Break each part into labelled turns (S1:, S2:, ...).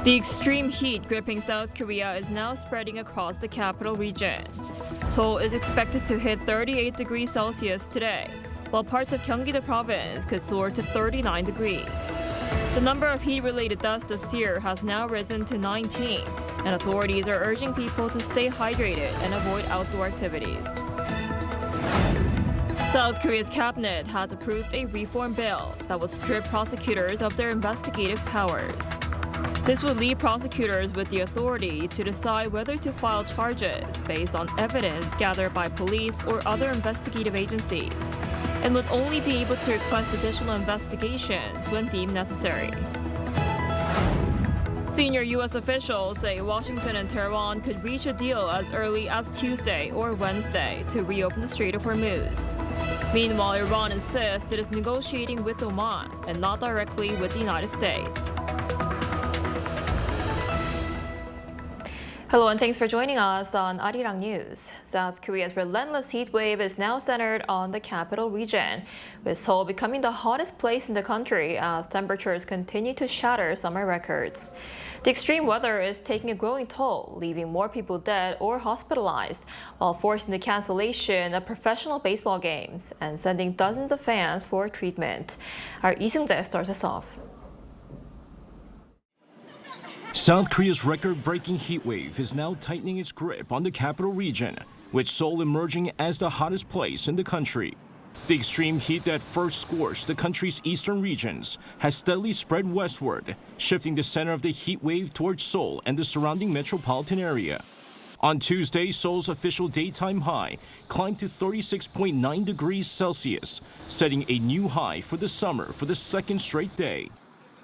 S1: The extreme heat gripping South Korea is now spreading across the capital region. Seoul is expected to hit 38 degrees Celsius today, while parts of Gyeonggi-do province could soar to 39 degrees. The number of heat-related deaths this year has now risen to 19, and authorities are urging people to stay hydrated and avoid outdoor activities. South Korea's cabinet has approved a reform bill that would strip prosecutors of their investigative powers. This would leave prosecutors with the authority to decide whether to file charges based on evidence gathered by police or other investigative agencies, and would only be able to request additional investigations when deemed necessary. Senior U.S. officials say Washington and Tehran could reach a deal as early as Tuesday or Wednesday to reopen the Strait of Hormuz. Meanwhile, Iran insists it is negotiating with Oman and not directly with the United States. Hello and thanks for joining us on Arirang News. South Korea's relentless heat wave is now centered on the capital region, with Seoul becoming the hottest place in the country as temperatures continue to shatter summer records. The extreme weather is taking a growing toll, leaving more people dead or hospitalized, while forcing the cancellation of professional baseball games and sending dozens of fans for treatment. Our Lee Seung-jae starts us off.
S2: South Korea's record-breaking heat wave is now tightening its grip on the capital region, with Seoul emerging as the hottest place in the country. The extreme heat that first scorched the country's eastern regions has steadily spread westward, shifting the center of the heat wave towards Seoul and the surrounding metropolitan area. On Tuesday, Seoul's official daytime high climbed to 36.9 degrees Celsius, setting a new high for the summer for the second straight day.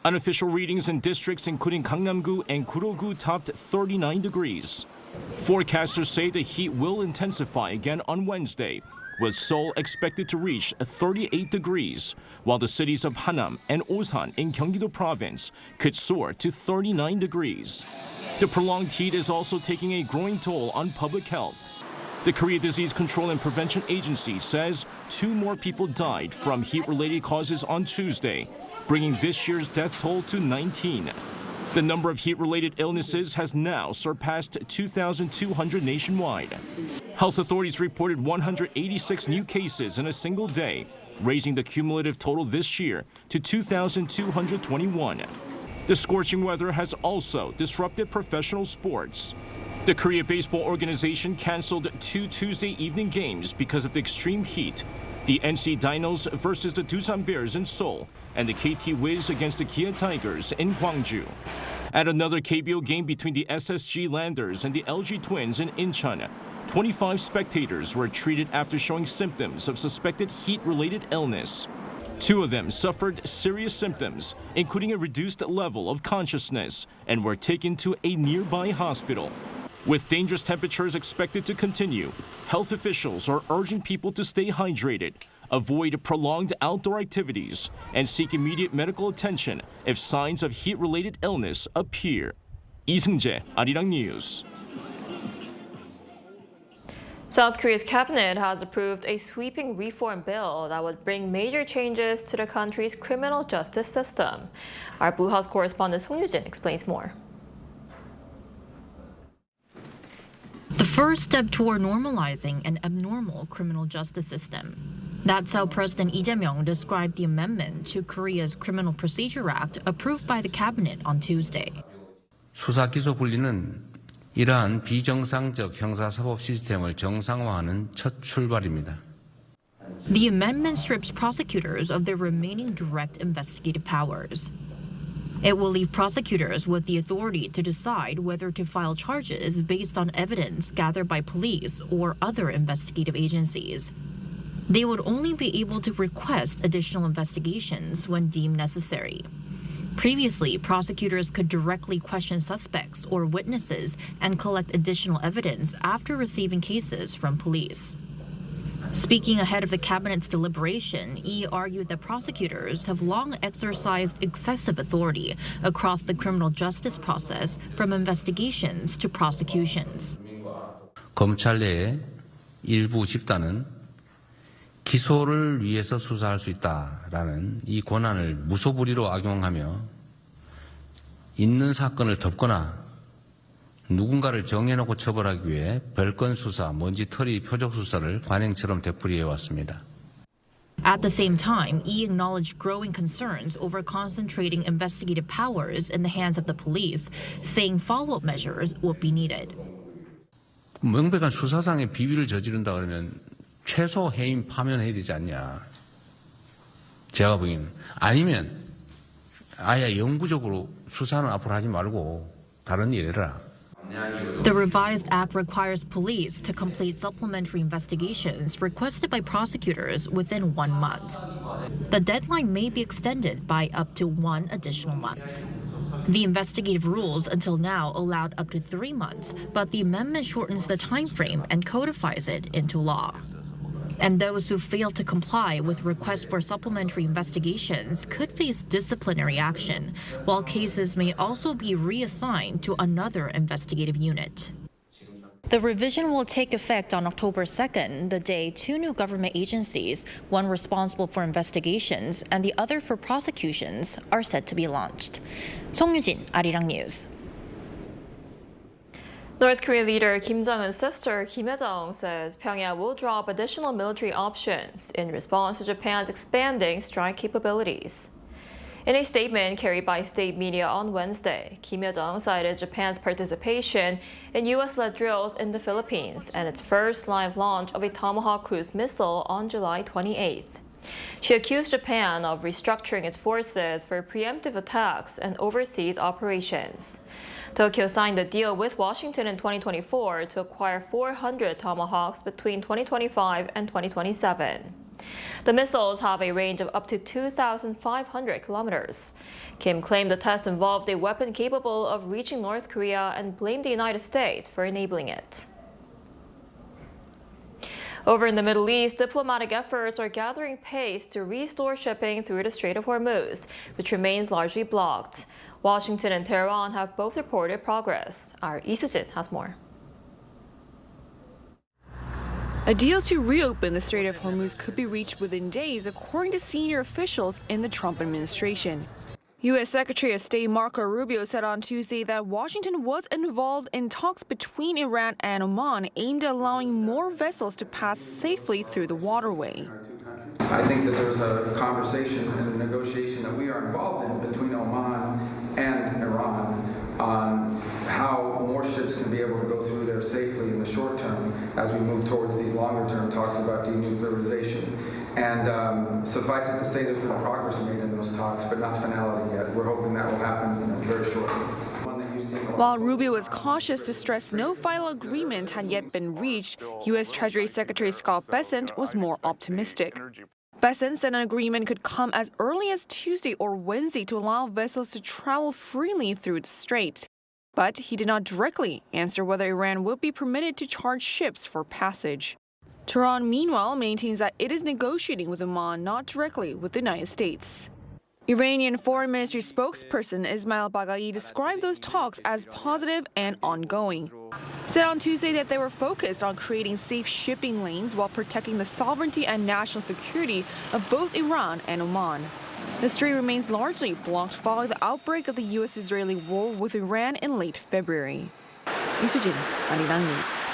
S2: Unofficial readings in districts including Gangnam-gu and Guro-gu topped 39 degrees. Forecasters say the heat will intensify again on Wednesday, with Seoul expected to reach 38 degrees, while the cities of Hanam and Osan in Gyeonggi-do province could soar to 39 degrees. The prolonged heat is also taking a growing toll on public health. The Korea Disease Control and Prevention Agency says 2 more people died from heat-related causes on Tuesday, bringing this year's death toll to 19. The number of heat-related illnesses has now surpassed 2,200 nationwide. Health authorities reported 186 new cases in a single day, raising the cumulative total this year to 2,221. The scorching weather has also disrupted professional sports. The Korea Baseball Organization canceled 2 Tuesday evening games because of the extreme heat. The NC Dinos versus the Doosan Bears in Seoul, and the KT Wiz against the Kia Tigers in Gwangju. At another KBO game between the SSG Landers and the LG Twins in Incheon, 25 spectators were treated after showing symptoms of suspected heat-related illness. 2 of them suffered serious symptoms, including a reduced level of consciousness, and were taken to a nearby hospital. With dangerous temperatures expected to continue, health officials are urging people to stay hydrated, avoid prolonged outdoor activities, and seek immediate medical attention if signs of heat-related illness appear. Lee Seung-jae, Arirang News.
S1: South Korea's cabinet has approved a sweeping reform bill that would bring major changes to the country's criminal justice system. Our Blue House correspondent Song Yoo-jin explains more.
S3: The first step toward normalizing an abnormal criminal justice system. That's how President Lee Jae-myung described the amendment to Korea's Criminal Procedure Act approved by the cabinet on Tuesday.
S4: 수사 기소 분리는 이러한 비정상적 형사사법 시스템을 정상화하는 첫 출발입니다.
S3: The amendment strips prosecutors of their remaining direct investigative powers. It will leave prosecutors with the authority to decide whether to file charges based on evidence gathered by police or other investigative agencies. They would only be able to request additional investigations when deemed necessary. Previously, prosecutors could directly question suspects or witnesses and collect additional evidence after receiving cases from police. Speaking ahead of the cabinet's deliberation, Lee argued that prosecutors have long exercised excessive authority across the criminal justice process, from investigations to prosecutions.
S4: 검찰 내의 일부 집단은 기소를 위해서 수사할 수 있다라는 이 권한을 무소불위로 악용하며 있는 사건을 덮거나 누군가를 정해놓고 처벌하기 위해 별건 수사, 먼지털이 표적 수사를 관행처럼 되풀이해 왔습니다.
S3: At the same time, Yi acknowledged growing concerns over concentrating investigative powers in the hands of the police, saying follow-up measures would be needed.
S4: 명백한 수사상의 비위를 저지른다 그러면 최소 해임 파면해야 되지 않냐. 제가 보기에는. 아니면 아예 영구적으로 수사는 앞으로 하지 말고 다른 일 해라.
S3: The revised act requires police to complete supplementary investigations requested by prosecutors within 1 month. The deadline may be extended by up to 1 additional month. The investigative rules until now allowed up to 3 months, but the amendment shortens the time frame and codifies it into law. And those who fail to comply with requests for supplementary investigations could face disciplinary action, while cases may also be reassigned to another investigative unit. The revision will take effect on October 2nd, the day 2 new government agencies, one responsible for investigations and the other for prosecutions, are set to be launched. 송유진, Arirang News.
S1: North Korean leader Kim Jong-un's sister, Kim Hye-jong, says Pyongyang will drop additional military options in response to Japan's expanding strike capabilities. In a statement carried by state media on Wednesday, Kim Hye-jong cited Japan's participation in U.S.-led drills in the Philippines and its first live launch of a Tomahawk cruise missile on July 28th. She accused Japan of restructuring its forces for preemptive attacks and overseas operations. Tokyo signed a deal with Washington in 2024 to acquire 400 Tomahawks between 2025 and 2027. The missiles have a range of up to 2,500 kilometers. Kim claimed the test involved a weapon capable of reaching North Korea and blamed the United States for enabling it. Over in the Middle East, diplomatic efforts are gathering pace to restore shipping through the Strait of Hormuz, which remains largely blocked. Washington and Tehran have both reported progress. Our Lee Soo-jin has more.
S5: A deal to reopen the Strait of Hormuz could be reached within days, according to senior officials in the Trump administration. U.S. Secretary of State Marco Rubio said on Tuesday that Washington was involved in talks between Iran and Oman aimed at allowing more vessels to pass safely through the waterway.
S6: I think that there's a conversation and a negotiation that we are involved in between Oman and Iran on how more ships can be able to go through there safely in the short term as we move towards these longer term talks about denuclearization. And suffice it to say there's been progress made in those talks, but not finality yet. We're hoping that will happen very shortly.
S5: While Rubio was cautious to stress no final agreement had yet been reached, U.S. Treasury Secretary Scott Bessent was more optimistic. Bessent said an agreement could come as early as Tuesday or Wednesday to allow vessels to travel freely through the strait. But he did not directly answer whether Iran would be permitted to charge ships for passage. Tehran, meanwhile, maintains that it is negotiating with Oman, not directly with the United States. Iranian Foreign Ministry spokesperson Ismail Baghai described those talks as positive and ongoing. Said on Tuesday that they were focused on creating safe shipping lanes while protecting the sovereignty and national security of both Iran and Oman. The strait remains largely blocked following the outbreak of the U.S.-Israeli war with Iran in late February. Lee Soo-jin, Arirang News.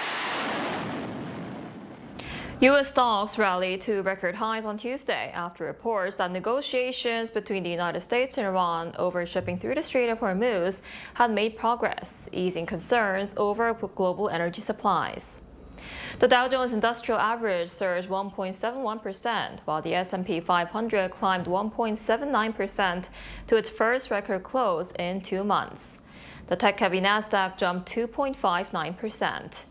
S1: U.S. stocks rallied to record highs on Tuesday after reports that negotiations between the United States and Iran over shipping through the Strait of Hormuz had made progress, easing concerns over global energy supplies. The Dow Jones Industrial Average surged 1.71%, while the S&P 500 climbed 1.79% to its first record close in 2 months. The tech-heavy Nasdaq jumped 2.59%.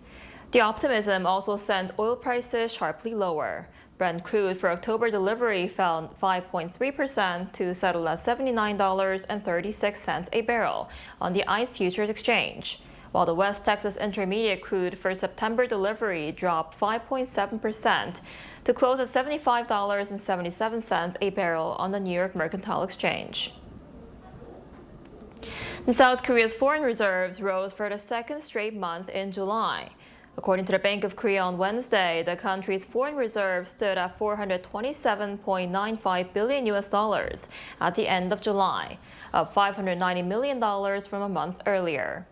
S1: The optimism also sent oil prices sharply lower. Brent crude for October delivery fell 5.3% to settle at $79.36 a barrel on the ICE Futures Exchange, while the West Texas Intermediate crude for September delivery dropped 5.7% to close at $75.77 a barrel on the New York Mercantile Exchange. South Korea's foreign reserves rose for the second straight month in July. According to the Bank of Korea on Wednesday, the country's foreign reserves stood at $427.95 billion at the end of July, up $590 million from a month earlier.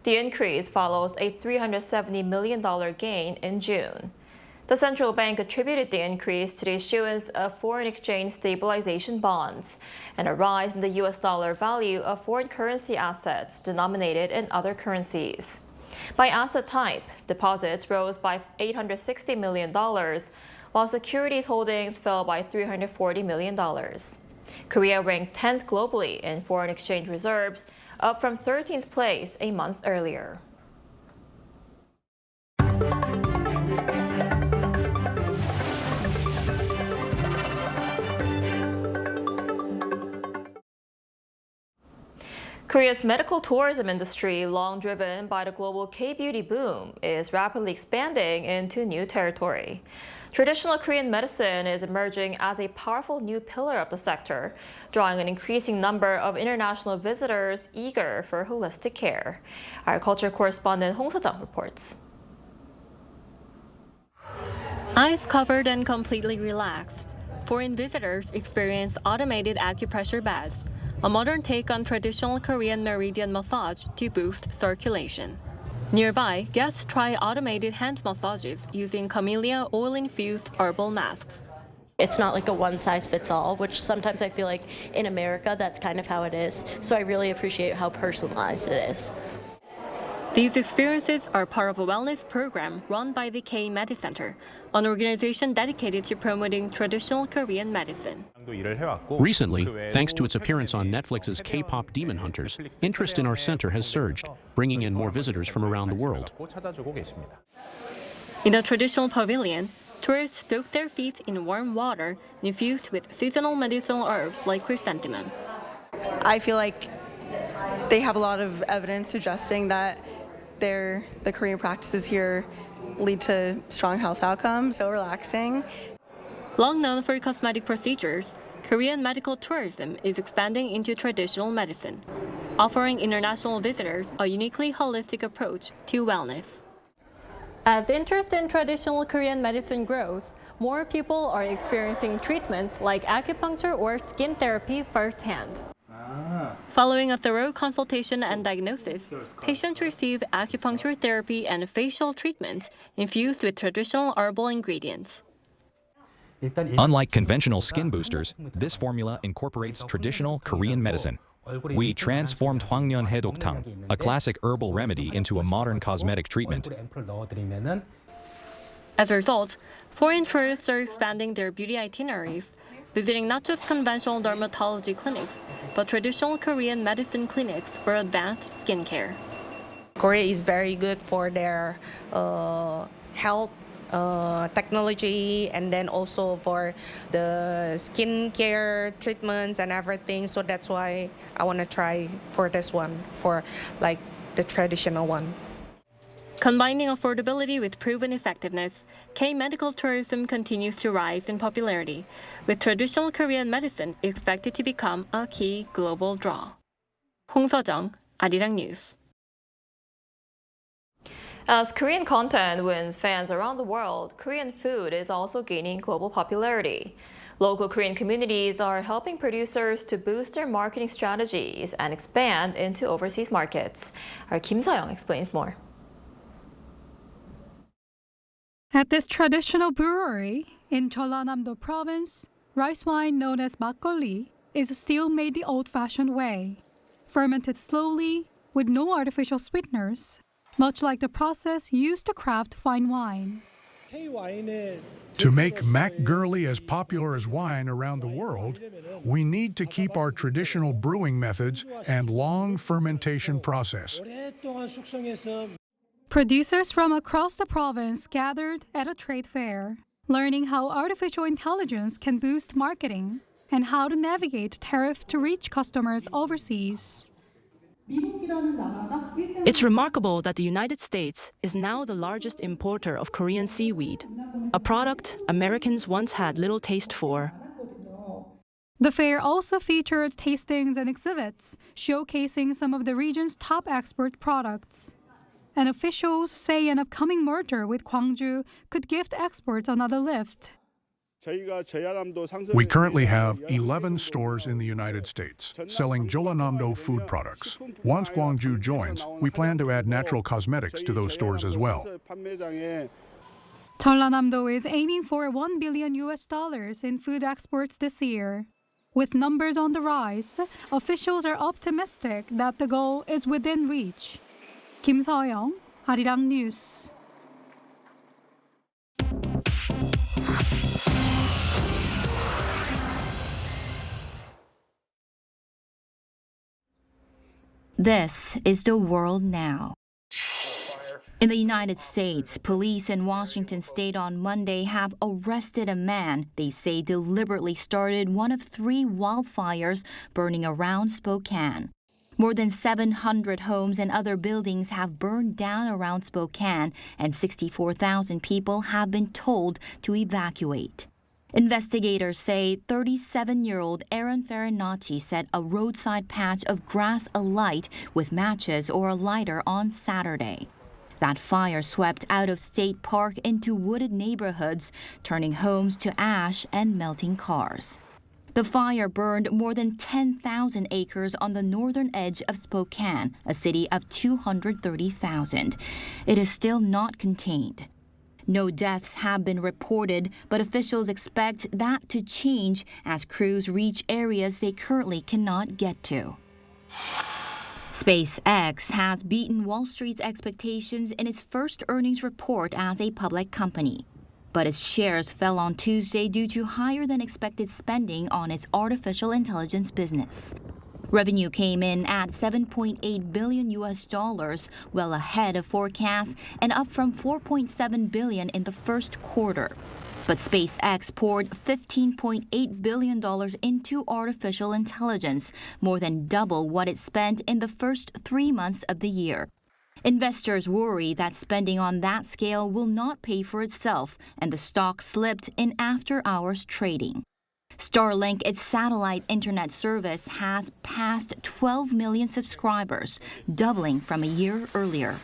S1: The increase follows a $370 million gain in June. The central bank attributed the increase to the issuance of foreign exchange stabilization bonds and a rise in the U.S. dollar value of foreign currency assets denominated in other currencies. By asset type, deposits rose by $860 million, while securities holdings fell by $340 million. Korea ranked 10th globally in foreign exchange reserves, up from 13th place a month earlier. Korea's medical tourism industry, long driven by the global K-beauty boom, is rapidly expanding into new territory. Traditional Korean medicine is emerging as a powerful new pillar of the sector, drawing an increasing number of international visitors eager for holistic care. Our culture correspondent Hong Se-jung reports.
S7: Eyes covered and completely relaxed, foreign visitors experience automated acupressure beds, a modern take on traditional Korean meridian massage to boost circulation. Nearby, guests try automated hand massages using camellia oil-infused herbal masks.
S8: It's not like a one-size-fits-all, which sometimes I feel like in America that's kind of how it is. So I really appreciate how personalized it is.
S7: These experiences are part of a wellness program run by the K-Medi Center, an organization dedicated to promoting traditional Korean medicine.
S9: Recently, thanks to its appearance on Netflix's K-pop Demon Hunters, interest in our center has surged, bringing in more visitors from around the world.
S7: In a traditional pavilion, tourists soak their feet in warm water infused with seasonal medicinal herbs like chrysanthemum.
S10: I feel like they have a lot of evidence suggesting that the Korean practices here lead to strong health outcomes, so relaxing.
S7: Long known for cosmetic procedures, Korean medical tourism is expanding into traditional medicine, offering international visitors a uniquely holistic approach to wellness. As interest in traditional Korean medicine grows, more people are experiencing treatments like acupuncture or skin therapy firsthand. Following a thorough consultation and diagnosis, patients receive acupuncture therapy and facial treatments infused with traditional herbal ingredients.
S11: Unlike conventional skin boosters, this formula incorporates traditional Korean medicine. We transformed Hwangmyeon Haedoktang, a classic herbal remedy, into a modern cosmetic treatment.
S7: As a result, foreign tourists are expanding their beauty itineraries, visiting not just conventional dermatology clinics, but traditional Korean medicine clinics for advanced skincare.
S12: Korea is very good for their health technology, and then also for the skincare treatments and everything. So that's why I want to try for this one, for like the traditional one.
S7: Combining affordability with proven effectiveness, K-medical tourism continues to rise in popularity, with traditional Korean medicine expected to become a key global draw. Hong Se-jung, Arirang News.
S1: As Korean content wins fans around the world, Korean food is also gaining global popularity. Local Korean communities are helping producers to boost their marketing strategies and expand into overseas markets. Our Kim Se-young explains more.
S13: At this traditional brewery in Jeollanam-do province, rice wine known as makgeolli is still made the old-fashioned way, fermented slowly with no artificial sweeteners, much like the process used to craft fine wine.
S14: To make makgeolli as popular as wine around the world, we need to keep our traditional brewing methods and long fermentation process.
S13: Producers from across the province gathered at a trade fair, learning how artificial intelligence can boost marketing and how to navigate tariffs to reach customers overseas.
S15: It's remarkable that the United States is now the largest importer of Korean seaweed, a product Americans once had little taste for.
S13: The fair also featured tastings and exhibits showcasing some of the region's top export products. and officials say an upcoming merger with Gwangju could give exports another lift.
S14: We currently have 11 stores in the United States selling Jeollanam-do food products. Once Gwangju joins, we plan to add natural cosmetics to those stores as well.
S13: Jeollanam-do is aiming for $1 billion in food exports this year. With numbers on the rise, officials are optimistic that the goal is within reach. Kim Seoyoung, Arirang News.
S16: This is the world now. In the United States, police in Washington state on Monday have arrested a man they say deliberately started one of 3 wildfires burning around Spokane. More than 700 homes and other buildings have burned down around Spokane, and 64,000 people have been told to evacuate. Investigators say 37-year-old Aaron Farinacci set a roadside patch of grass alight with matches or a lighter on Saturday. That fire swept out of State Park into wooded neighborhoods, turning homes to ash and melting cars. The fire burned more than 10,000 acres on the northern edge of Spokane, a city of 230,000. It is still not contained. No deaths have been reported, but officials expect that to change as crews reach areas they currently cannot get to. SpaceX has beaten Wall Street's expectations in its first earnings report as a public company. But its shares fell on Tuesday due to higher than expected spending on its artificial intelligence business. Revenue came in at $7.8 billion, well ahead of forecasts and up from $4.7 billion in the first quarter. But SpaceX poured $15.8 billion into artificial intelligence, more than double what it spent in the first 3 months of the year. Investors worry that spending on that scale will not pay for itself, and the stock slipped in after-hours trading. Starlink, its satellite internet service, has passed 12 million subscribers, doubling from a year earlier.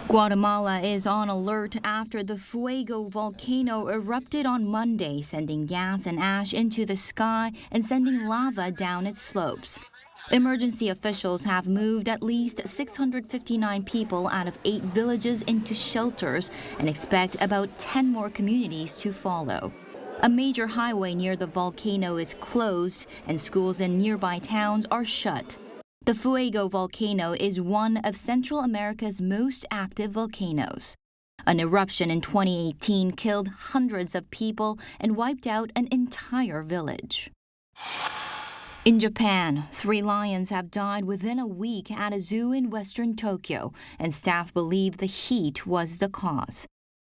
S16: Guatemala is on alert after the Fuego volcano erupted on Monday, sending gas and ash into the sky and sending lava down its slopes. Emergency officials have moved at least 659 people out of 8 villages into shelters and expect about 10 more communities to follow. A major highway near the volcano is closed and schools in nearby towns are shut. The Fuego volcano is one of Central America's most active volcanoes. An eruption in 2018 killed hundreds of people and wiped out an entire village. In Japan, 3 lions have died within a week at a zoo in western Tokyo, and staff believe the heat was the cause.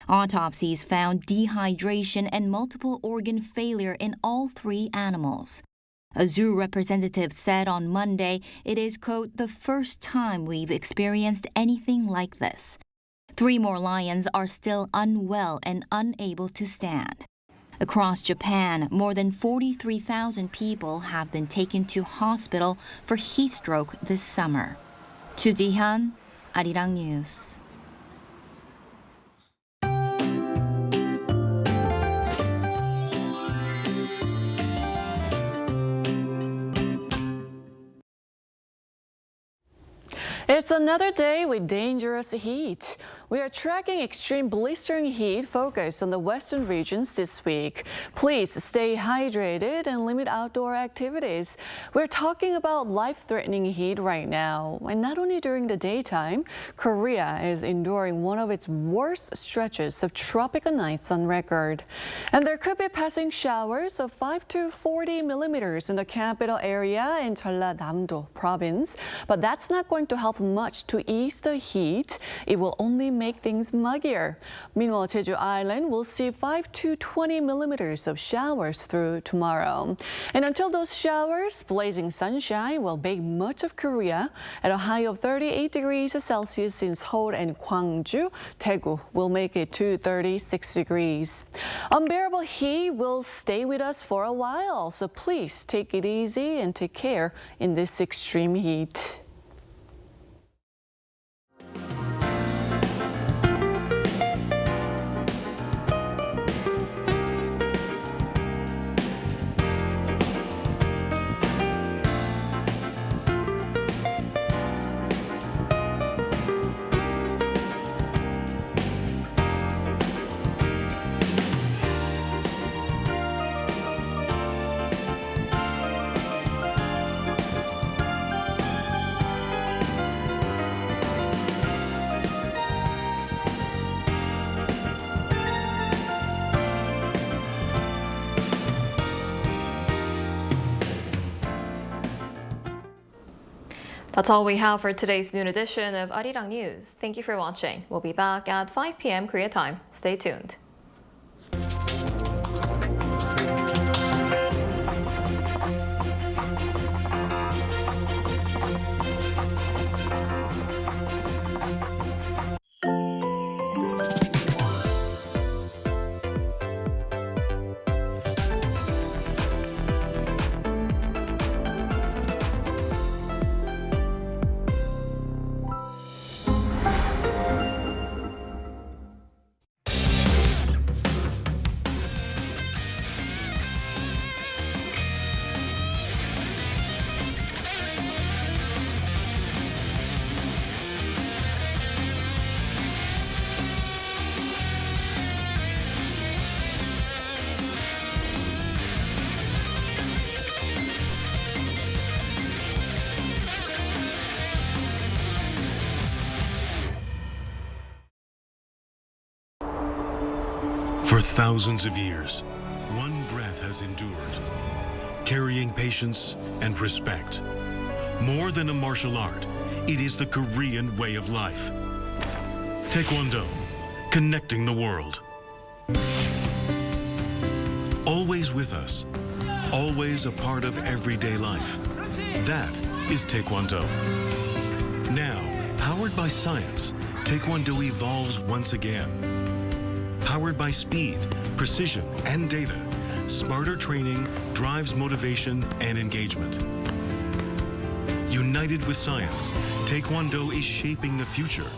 S16: Autopsies found dehydration and multiple organ failure in all 3 animals. A zoo representative said on Monday it is, quote, the first time we've experienced anything like this. 3 more lions are still unwell and unable to stand. Across Japan, more than 43,000 people have been taken to hospital for heat stroke this summer. Chu Ji-hyun, Arirang News.
S17: It's another day with dangerous heat. We are tracking extreme blistering heat focused on the western regions this week. Please stay hydrated and limit outdoor activities. We're talking about life-threatening heat right now. And not only during the daytime, Korea is enduring one of its worst stretches of tropical nights on record. And there could be passing showers of 5 to 40 millimeters in the capital area in Jeollanam-do province. But that's not going to help much to ease the heat. It will only make things muggier. Meanwhile, Jeju Island will see 5 to 20 millimeters of showers through tomorrow. And until those showers, blazing sunshine will bake much of Korea at a high of 38 degrees Celsius in Seoul and Gwangju. Daegu will make it to 36 degrees. Unbearable heat will stay with us for a while, so please take it easy and take care in this extreme heat.
S1: That's all we have for today's noon edition of Arirang News. Thank you for watching. We'll be back at 5 p.m. Korea time. Stay tuned.
S18: For thousands of years, one breath has endured, carrying patience and respect. More than a martial art, it is the Korean way of life. Taekwondo, connecting the world. Always with us, always a part of everyday life. That is Taekwondo. Now, powered by science, Taekwondo evolves once again. Powered by speed, precision, and data, smarter training drives motivation and engagement. United with science, Taekwondo is shaping the future.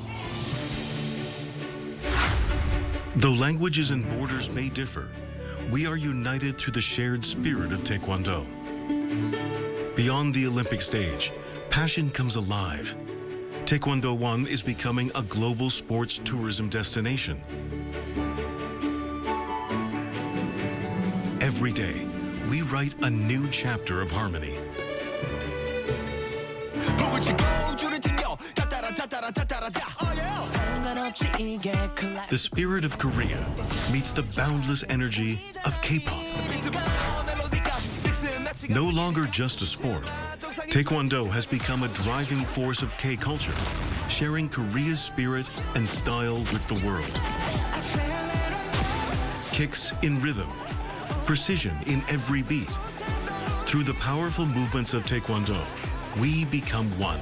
S18: Though languages and borders may differ, we are united through the shared spirit of Taekwondo. Beyond the Olympic stage, passion comes alive. Taekwondo One is becoming a global sports tourism destination. Every day, we write a new chapter of harmony. The spirit of Korea meets the boundless energy of K-pop. No longer just a sport, Taekwondo has become a driving force of K-culture, sharing Korea's spirit and style with the world. Kicks in rhythm, precision in every beat. Through the powerful movements of Taekwondo, we become one.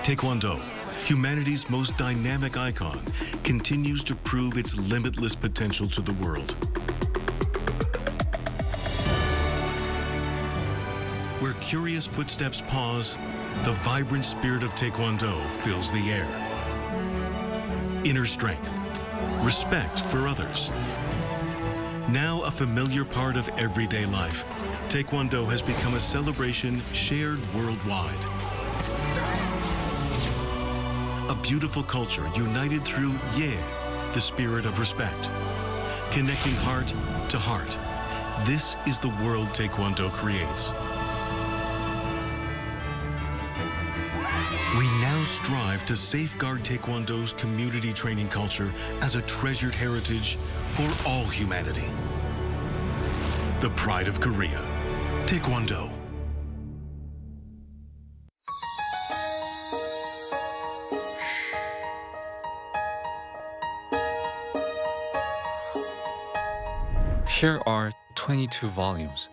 S18: Taekwondo, humanity's most dynamic icon, continues to prove its limitless potential to the world. Where curious footsteps pause, the vibrant spirit of Taekwondo fills the air. Inner strength, respect for others. Now a familiar part of everyday life, Taekwondo has become a celebration shared worldwide. A beautiful culture united through the spirit of respect. Connecting heart to heart. This is the world Taekwondo creates. We now strive to safeguard Taekwondo's community training culture as a treasured heritage for all humanity. The pride of Korea, Taekwondo.
S19: Here are 22 volumes.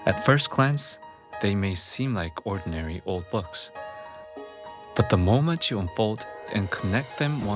S19: At first glance, they may seem like ordinary old books. But the moment you unfold and connect them one